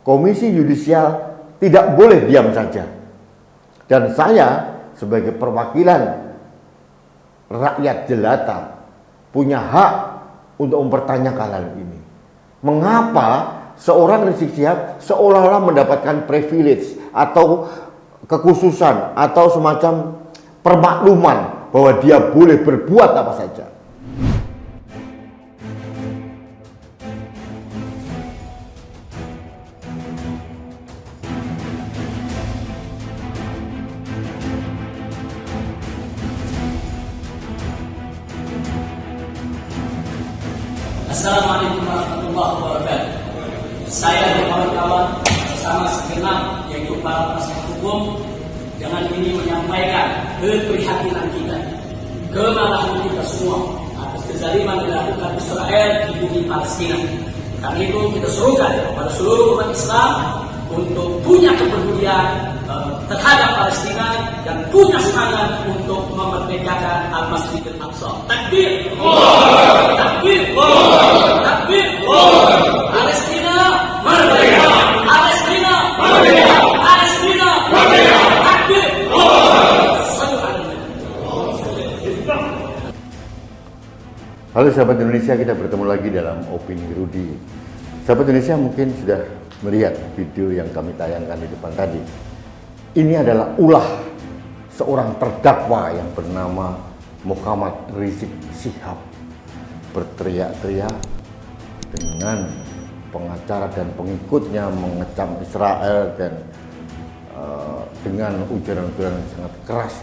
Komisi Yudisial tidak boleh diam saja. Dan saya sebagai perwakilan rakyat jelata punya hak untuk mempertanyakan hal ini. Mengapa seorang Rizik Syihab seolah-olah mendapatkan privilege atau kekhususan atau semacam permakluman bahwa dia boleh berbuat apa saja? Assalamualaikum warahmatullahi wabarakatuh. Saya dan kawan-kawan bersama segenap yaitu para penasihat hukum dengan ini menyampaikan keprihatinan kita, kemarahan kita semua atas kezaliman yang dilakukan Israel di bumi Palestina. Karena itu kita serukan kepada seluruh umat Islam untuk punya kepedulian terhadap Palestina dan punya semangat untuk memerdekakan Al-Masjidil Aqsa. Takbir! Takbir! Takbir! Palestina merdeka! Palestina merdeka! Palestina merdeka! Takbir! Halo sahabat Indonesia, kita bertemu lagi dalam Opini Rudi. Sahabat Indonesia mungkin sudah melihat video yang kami tayangkan di depan tadi. Ini adalah ulah seorang terdakwa yang bernama Muhammad Rizik Syihab berteriak-teriak dengan pengacara dan pengikutnya mengecam Israel dan dengan ujaran-ujaran yang sangat keras.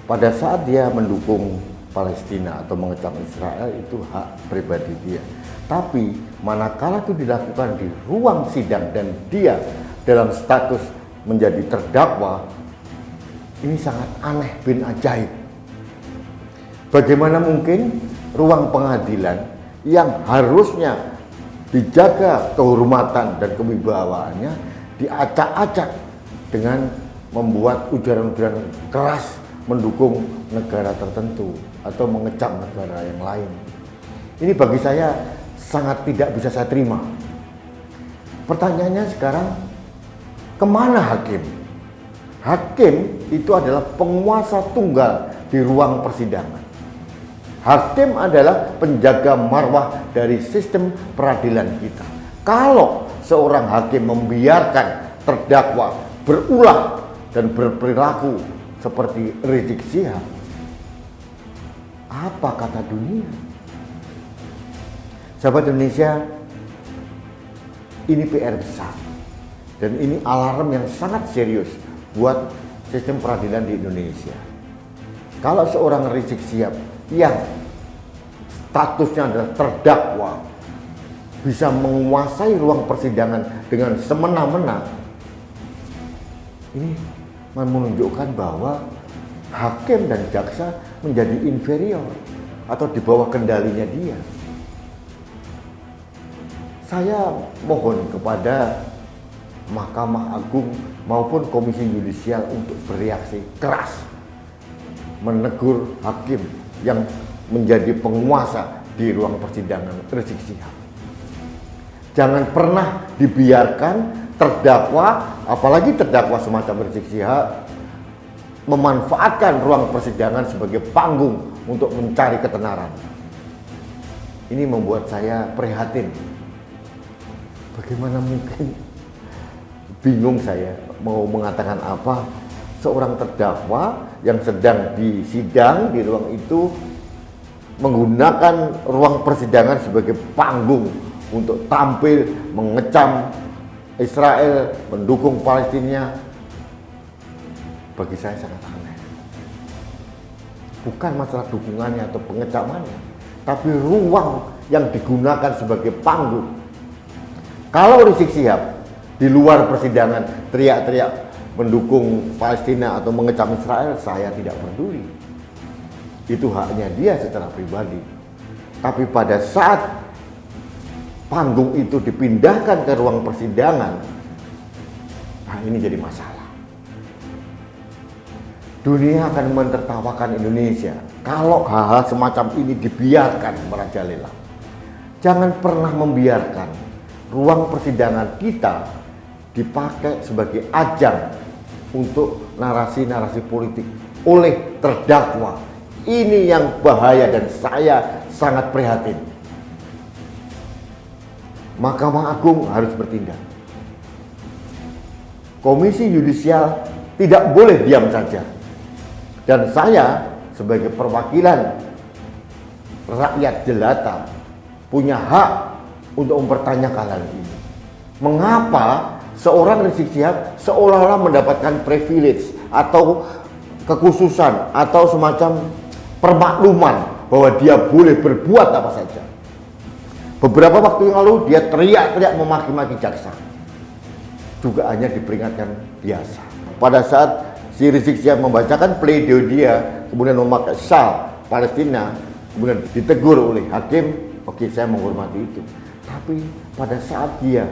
Pada saat dia mendukung Palestina atau mengecam Israel itu hak pribadi dia. Tapi manakala itu dilakukan di ruang sidang dan dia dalam status menjadi terdakwa, ini sangat aneh bin ajaib. Bagaimana mungkin ruang pengadilan yang harusnya dijaga kehormatan dan kewibawaannya diacak-acak dengan membuat ujaran-ujaran keras mendukung negara tertentu atau mengecam negara yang lain. Ini bagi saya sangat tidak bisa saya terima. Pertanyaannya sekarang, kemana hakim? Hakim itu adalah penguasa tunggal di ruang persidangan. Hakim adalah penjaga marwah dari sistem peradilan kita. Kalau seorang hakim membiarkan terdakwa berulah dan berperilaku seperti Rizik Syihab, apa kata dunia? Sahabat Indonesia, ini PR besar dan ini alarm yang sangat serius buat sistem peradilan di Indonesia. Kalau seorang Rizik Syihab yang statusnya adalah terdakwa bisa menguasai ruang persidangan dengan semena-mena, ini menunjukkan bahwa hakim dan jaksa menjadi inferior atau di bawah kendalinya dia. Saya mohon kepada Mahkamah Agung maupun Komisi Yudisial untuk bereaksi keras menegur hakim yang menjadi penguasa di ruang persidangan Rizik Syihab. Jangan pernah dibiarkan terdakwa, apalagi terdakwa semacam Rizik Syihab, memanfaatkan ruang persidangan sebagai panggung untuk mencari ketenaran. Ini membuat saya prihatin. Bagaimana mungkin, bingung saya mau mengatakan apa, seorang terdakwa yang sedang disidang di ruang itu menggunakan ruang persidangan sebagai panggung untuk tampil mengecam Israel, mendukung Palestina. Bagi saya sangat aneh. Bukan masalah dukungannya atau pengecamannya, tapi ruang yang digunakan sebagai panggung. Kalau Rizik Syihab di luar persidangan teriak-teriak mendukung Palestina atau mengecam Israel, saya tidak peduli. Itu haknya dia secara pribadi. Tapi pada saat panggung itu dipindahkan ke ruang persidangan, nah ini jadi masalah. Dunia akan mentertawakan Indonesia kalau hal-hal semacam ini dibiarkan merajalela. Jangan pernah membiarkan ruang persidangan kita dipakai sebagai ajang untuk narasi-narasi politik oleh terdakwa. Ini yang bahaya dan saya sangat prihatin. Mahkamah Agung harus bertindak. Komisi Yudisial tidak boleh diam saja. Dan saya sebagai perwakilan rakyat jelata punya hak untuk mempertanyakan hal ini. Mengapa seorang Rizik Syihab seolah-olah mendapatkan privilege atau kekhususan atau semacam permakluman bahwa dia boleh berbuat apa saja. Beberapa waktu yang lalu dia teriak-teriak memaki-maki jaksa. Juga hanya diperingatkan biasa. Pada saat si Rizik Syihab membacakan pledoi dia, kemudian memakai syal Palestina, kemudian ditegur oleh hakim, oke, saya menghormati itu. Tapi pada saat dia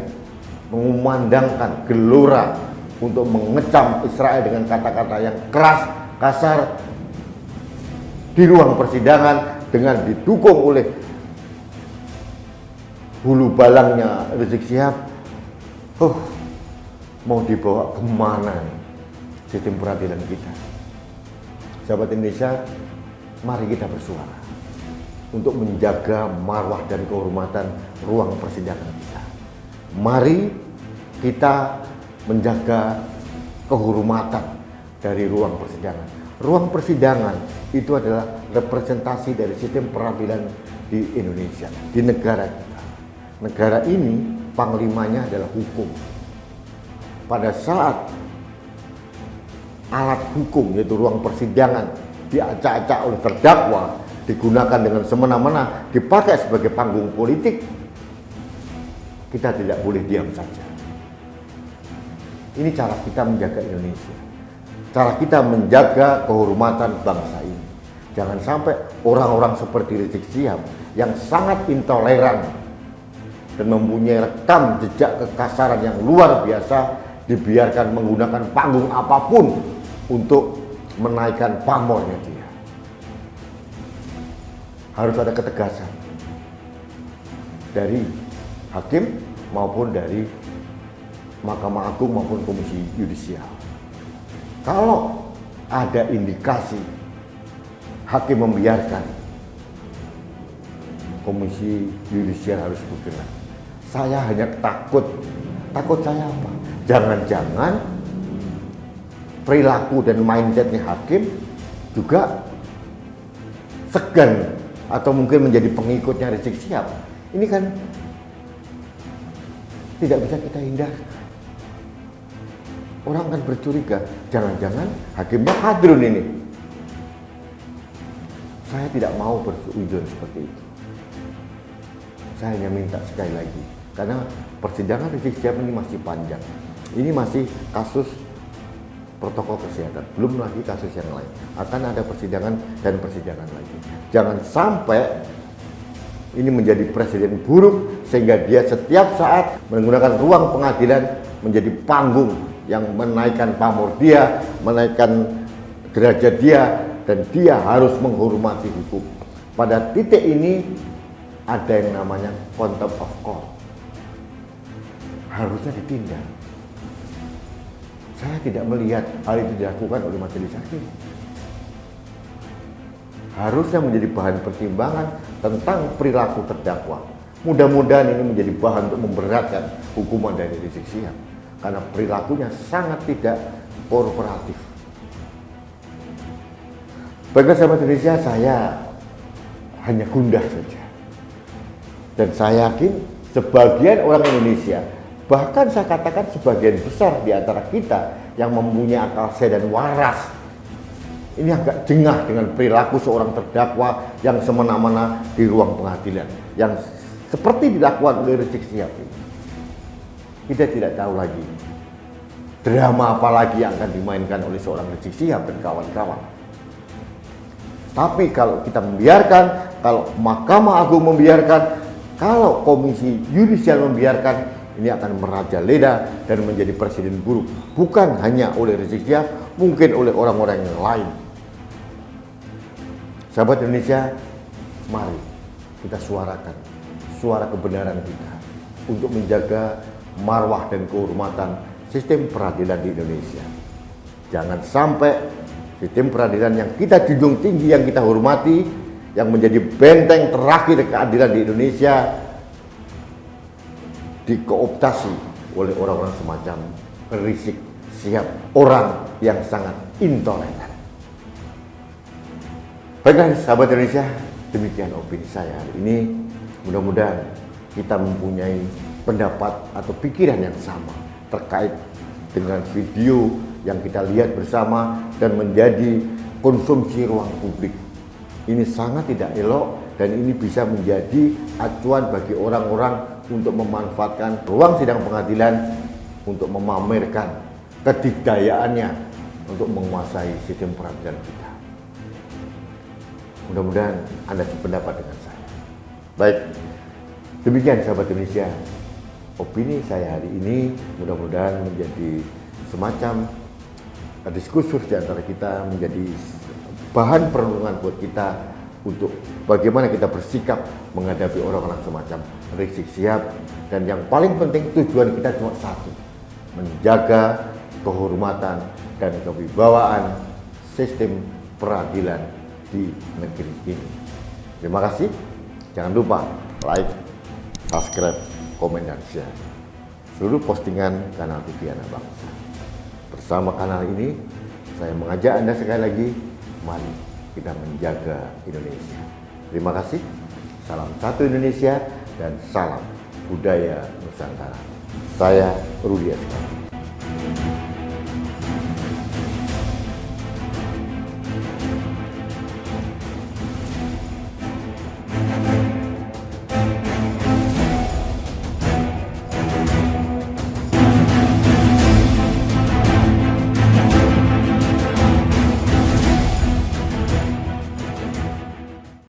mengumandangkan gelora untuk mengecam Israel dengan kata-kata yang keras, kasar di ruang persidangan dengan didukung oleh hulu balangnya Rizik Syihab, mau dibawa kemana sistem peradilan kita? Sahabat Indonesia, mari kita bersuara untuk menjaga marwah dan kehormatan ruang persidangan kita. Mari kita menjaga kehormatan dari ruang persidangan. Ruang persidangan itu adalah representasi dari sistem peradilan di Indonesia, di negara kita. Negara ini panglimanya adalah hukum. Pada saat alat hukum yaitu ruang persidangan diacak-acak oleh terdakwa, digunakan dengan semena-mena, dipakai sebagai panggung politik, kita tidak boleh diam saja. Ini cara kita menjaga Indonesia, cara kita menjaga kehormatan bangsa ini. Jangan sampai orang-orang seperti Rizik Syihab yang sangat intoleran dan mempunyai rekam jejak kekasaran yang luar biasa dibiarkan menggunakan panggung apapun untuk menaikkan pamornya dia. Harus ada ketegasan dari hakim maupun dari Mahkamah Agung maupun Komisi Yudisial. Kalau ada indikasi hakim membiarkan, Komisi Yudisial harus bergerak. Saya hanya takut saya apa? Jangan-jangan perilaku dan mindsetnya hakim juga segan atau mungkin menjadi pengikutnya Rizik Syihab. Ini kan tidak bisa kita hindarkan. Orang akan bercuriga, jangan-jangan hakimnya hadrun ini. Saya tidak mau bersujud seperti itu. Saya hanya minta sekali lagi, karena persidangan Rizik Syihab ini masih panjang. Ini masih kasus protokol kesehatan, belum lagi kasus yang lain. Akan ada persidangan dan persidangan lagi. Jangan sampai ini menjadi presiden buruk sehingga dia setiap saat menggunakan ruang pengadilan menjadi panggung yang menaikkan pamor dia, menaikkan derajat dia, dan dia harus menghormati hukum. Pada titik ini ada yang namanya contempt of court. Harusnya ditindak. Saya tidak melihat hal itu dilakukan oleh majelis hakim. Harusnya menjadi bahan pertimbangan tentang perilaku terdakwa. Mudah-mudahan ini menjadi bahan untuk memberatkan hukuman dari Rizik Syihab, karena perilakunya sangat tidak kooperatif. Bagi sahabat Indonesia, saya hanya gundah saja. Dan saya yakin sebagian orang Indonesia, bahkan saya katakan sebagian besar di antara kita yang mempunyai akal sehat dan waras, ini agak jengah dengan perilaku seorang terdakwa yang semena-mena di ruang pengadilan, yang seperti dilakukan oleh Rizik Syihab ini. Kita tidak tahu lagi drama apa lagi yang akan dimainkan oleh seorang Rizik Syihab dan kawan-kawan. Tapi kalau kita membiarkan, kalau Mahkamah Agung membiarkan, kalau Komisi Yudisial membiarkan, ini akan merajalela dan menjadi presiden buruk. Bukan hanya oleh Rizik Syihab, mungkin oleh orang-orang yang lain. Sahabat Indonesia, mari kita suarakan suara kebenaran kita. untuk menjaga marwah dan kehormatan sistem peradilan di Indonesia. Jangan sampai sistem peradilan yang kita junjung tinggi, yang kita hormati, yang menjadi benteng terakhir keadilan di Indonesia dikooptasi oleh orang-orang semacam Rizik Syihab, orang yang sangat intoleran. Baiklah sahabat Indonesia, demikian opini saya hari ini. Mudah-mudahan kita mempunyai pendapat atau pikiran yang sama terkait dengan video yang kita lihat bersama dan menjadi konsumsi ruang publik. Ini sangat tidak elok dan ini bisa menjadi acuan bagi orang-orang untuk memanfaatkan ruang sidang pengadilan untuk memamerkan kedikdayaannya untuk menguasai sistem peradilan kita. Mudah-mudahan Anda sependapat dengan saya. Baik, demikian sahabat Indonesia, opini saya hari ini. Mudah-mudahan menjadi semacam diskursus di antara kita, menjadi bahan perenungan buat kita untuk bagaimana kita bersikap menghadapi orang-orang semacam Rizik Syihab. Dan yang paling penting, tujuan kita cuma satu, menjaga kehormatan dan kewibawaan sistem peradilan di negeri ini. Terima kasih. Jangan lupa like, subscribe, komen, dan share seluruh postingan kanal TV Anak Bangsa. Bersama kanal ini, saya mengajak Anda sekali lagi, mari kita menjaga Indonesia. Terima kasih. Salam satu Indonesia dan salam budaya Nusantara. Saya Rudi Eskandar.